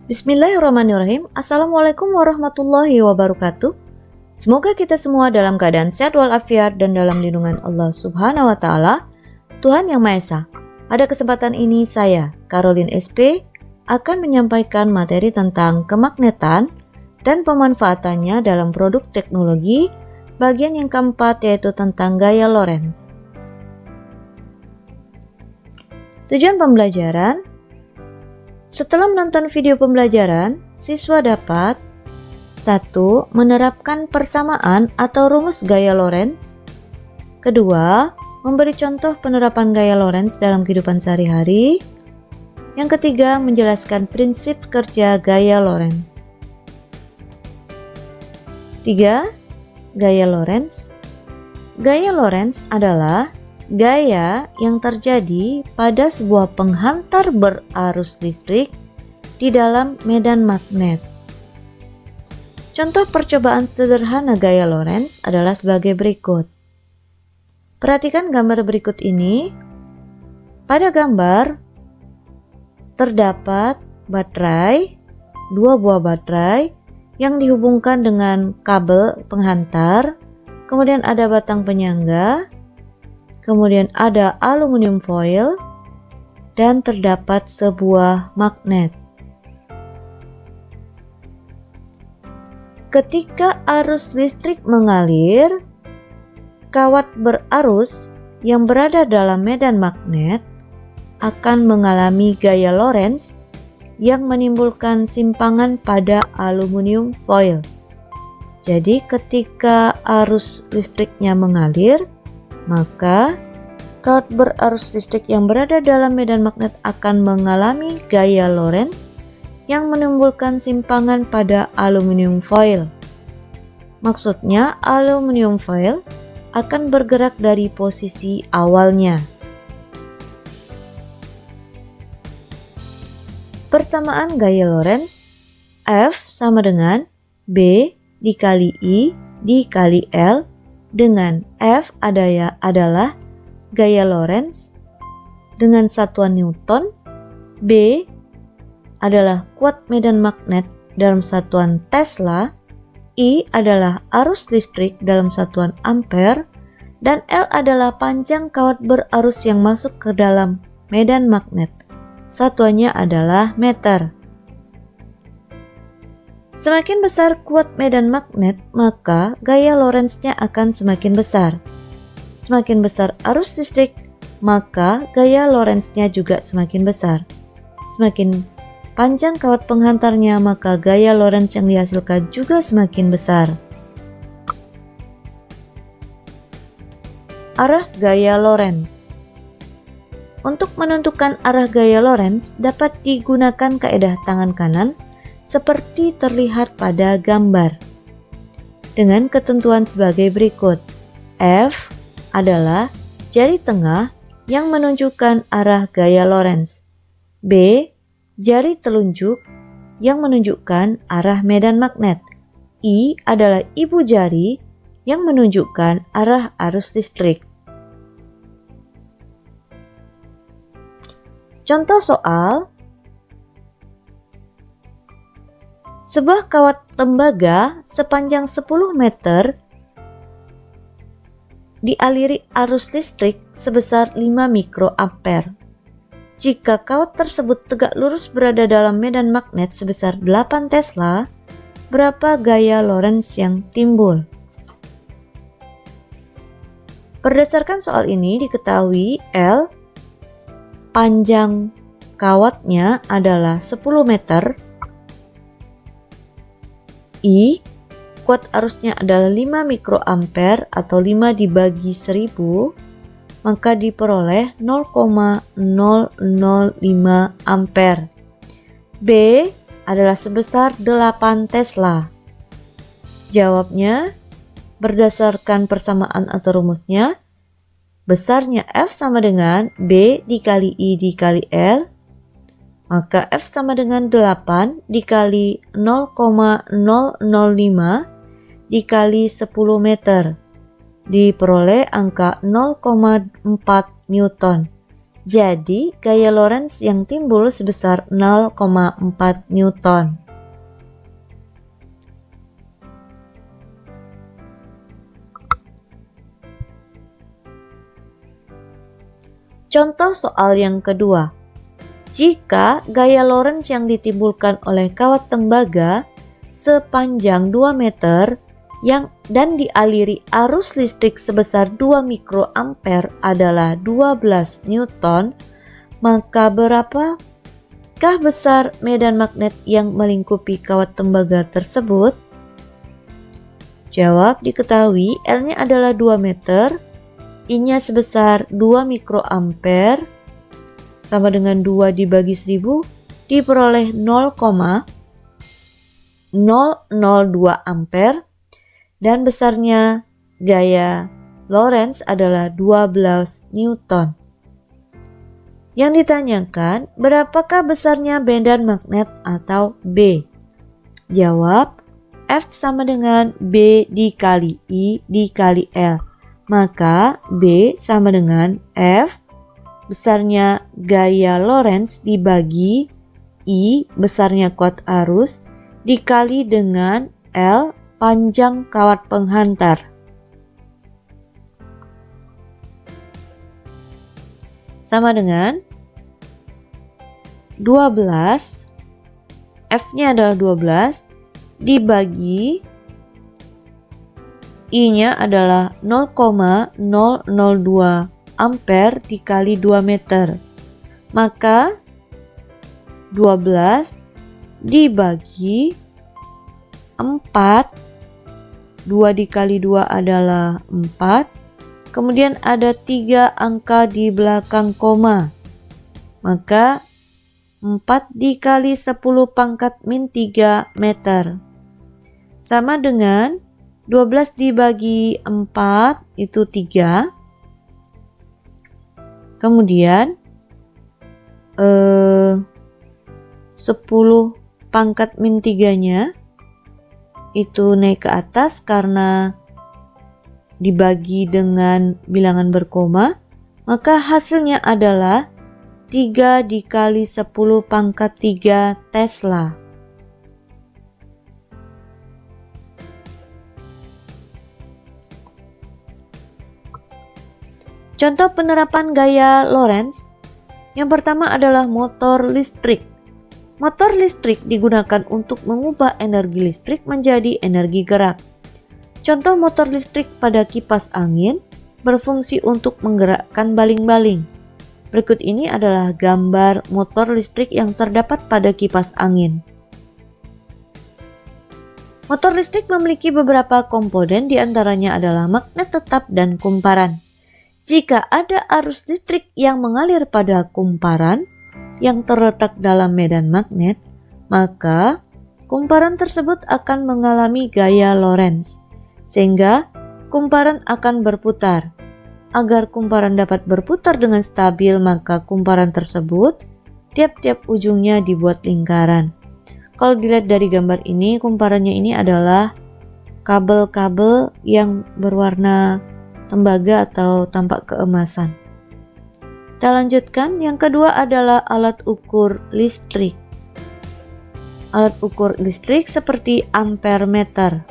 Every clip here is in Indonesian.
Bismillahirrahmanirrahim. Assalamualaikum warahmatullahi wabarakatuh. Semoga kita semua dalam keadaan sehat walafiat dan dalam lindungan Allah Subhanahu wa Ta'ala, Tuhan Yang Maha Esa. Pada kesempatan ini saya, Caroline SP, akan menyampaikan materi tentang kemagnetan dan pemanfaatannya dalam produk teknologi, bagian yang keempat yaitu tentang gaya Lorentz. Tujuan pembelajaran: setelah menonton video pembelajaran, siswa dapat 1. Menerapkan persamaan atau rumus gaya Lorentz. 2. Memberi contoh penerapan gaya Lorentz dalam kehidupan sehari-hari. Yang ketiga, menjelaskan prinsip kerja gaya Lorentz. 3. Gaya Lorentz. Gaya Lorentz adalah gaya yang terjadi pada sebuah penghantar berarus listrik di dalam medan magnet. Contoh percobaan sederhana gaya Lorentz adalah sebagai berikut. Perhatikan gambar berikut ini. Pada gambar terdapat baterai, dua buah baterai yang dihubungkan dengan kabel penghantar, kemudian ada batang penyangga, kemudian ada aluminium foil, dan terdapat sebuah magnet. Ketika arus listrik mengalir, kawat berarus yang berada dalam medan magnet akan mengalami gaya Lorentz yang menimbulkan simpangan pada aluminium foil. Jadi ketika arus listriknya mengalir, maka kawat berarus listrik yang berada dalam medan magnet akan mengalami gaya Lorentz yang menimbulkan simpangan pada aluminium foil. Maksudnya, aluminium foil akan bergerak dari posisi awalnya. Persamaan gaya Lorentz, F sama dengan B dikali I dikali L, dengan F adalah gaya Lorentz dengan satuan Newton, B adalah kuat medan magnet dalam satuan Tesla, I adalah arus listrik dalam satuan ampere, dan L adalah panjang kawat berarus yang masuk ke dalam medan magnet. Satuannya adalah meter. Semakin besar kuat medan magnet, maka gaya Lorentz-nya akan semakin besar. Semakin besar arus listrik, maka gaya Lorentz-nya juga semakin besar. Semakin panjang kawat penghantarnya, maka gaya Lorentz yang dihasilkan juga semakin besar. Arah gaya Lorentz. Untuk menentukan arah gaya Lorentz dapat digunakan kaidah tangan kanan seperti terlihat pada gambar, dengan ketentuan sebagai berikut. F adalah jari tengah yang menunjukkan arah gaya Lorentz. B, jari telunjuk yang menunjukkan arah medan magnet. I adalah ibu jari yang menunjukkan arah arus listrik. Contoh soal: sebuah kawat tembaga sepanjang 10 meter dialiri arus listrik sebesar 5 mikroampere. Jika kawat tersebut tegak lurus berada dalam medan magnet sebesar 8 Tesla, berapa gaya Lorentz yang timbul? Berdasarkan soal ini diketahui L, panjang kawatnya adalah 10 meter, I, kuat arusnya adalah 5 mikroampere atau 5 dibagi 1000, maka diperoleh 0,005 ampere. B adalah sebesar 8 Tesla. Jawabnya, berdasarkan persamaan atau rumusnya, besarnya F sama dengan B dikali I dikali L, maka F sama dengan 8 dikali 0,005 dikali 10 meter. Diperoleh angka 0,4 Newton. Jadi, gaya Lorentz yang timbul sebesar 0,4 Newton. Contoh soal yang kedua. Jika gaya Lorentz yang ditimbulkan oleh kawat tembaga sepanjang 2 meter dan dialiri arus listrik sebesar 2 mikroampere adalah 12 Newton, maka berapakah besar medan magnet yang melingkupi kawat tembaga tersebut? Jawab diketahui L-nya adalah 2 meter, I-nya sebesar 2 mikroampere, sama dengan 2 dibagi 1000, diperoleh 0,002 ampere, dan besarnya gaya Lorentz adalah 12 Newton. Yang ditanyakan, berapakah besarnya medan magnet atau B? Jawab, F sama dengan B dikali I dikali L. Maka B sama dengan F besarnya gaya Lorentz dibagi I besarnya kuat arus dikali dengan L panjang kawat penghantar. Sama dengan 12, F-nya adalah 12, dibagi I-nya adalah 0,002 ampere dikali 2 meter. Maka 12 dibagi 4, 2 dikali 2 adalah 4, kemudian ada 3 angka di belakang koma, maka 4 dikali 10 pangkat min 3 meter, sama dengan 12 dibagi 4 itu 3, kemudian 10 pangkat min 3 nya itu naik ke atas karena dibagi dengan bilangan berkoma, maka hasilnya adalah 3 dikali 10 pangkat 3 Tesla. Contoh penerapan gaya Lorentz. Yang pertama adalah motor listrik. Motor listrik digunakan untuk mengubah energi listrik menjadi energi gerak. Contoh motor listrik pada kipas angin berfungsi untuk menggerakkan baling-baling. Berikut ini adalah gambar motor listrik yang terdapat pada kipas angin. Motor listrik memiliki beberapa komponen, diantaranya adalah magnet tetap dan kumparan. Jika ada arus listrik yang mengalir pada kumparan yang terletak dalam medan magnet, maka kumparan tersebut akan mengalami gaya Lorentz, sehingga kumparan akan berputar. Agar kumparan dapat berputar dengan stabil, maka kumparan tersebut tiap-tiap ujungnya dibuat lingkaran. Kalau dilihat dari gambar ini, kumparannya ini adalah kabel-kabel yang berwarna tembaga atau tampak keemasan. Kita lanjutkan, yang kedua adalah alat ukur listrik. Alat ukur listrik seperti ampere meter.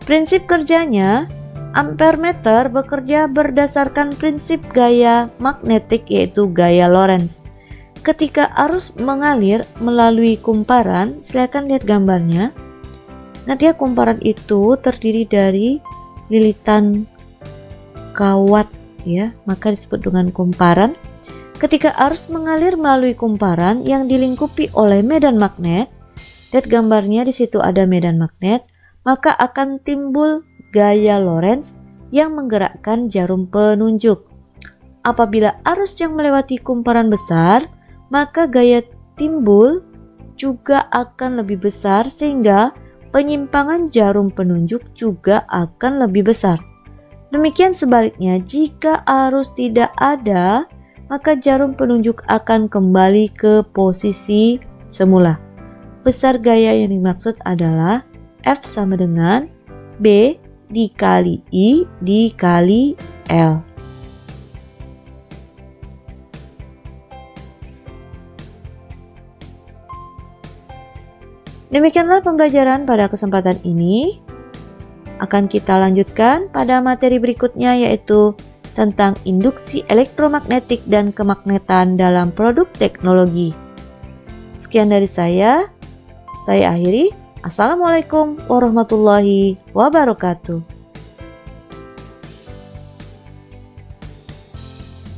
Prinsip kerjanya, ampere meter bekerja berdasarkan prinsip gaya magnetik, yaitu gaya Lorentz. Ketika arus mengalir melalui kumparan, silakan lihat gambarnya. Nah, dia kumparan itu terdiri dari lilitan kawat, ya, maka disebut dengan kumparan. Ketika arus mengalir melalui kumparan yang dilingkupi oleh medan magnet, lihat gambarnya, di situ ada medan magnet, maka akan timbul gaya Lorentz yang menggerakkan jarum penunjuk. Apabila arus yang melewati kumparan besar, maka gaya timbul juga akan lebih besar, sehingga penyimpangan jarum penunjuk juga akan lebih besar. Demikian sebaliknya, jika arus tidak ada, maka jarum penunjuk akan kembali ke posisi semula. Besar gaya yang dimaksud adalah F sama dengan B dikali I dikali L. Demikianlah pembelajaran pada kesempatan ini. Akan kita lanjutkan pada materi berikutnya, yaitu tentang induksi elektromagnetik dan kemagnetan dalam produk teknologi. Sekian dari saya akhiri. Assalamualaikum warahmatullahi wabarakatuh.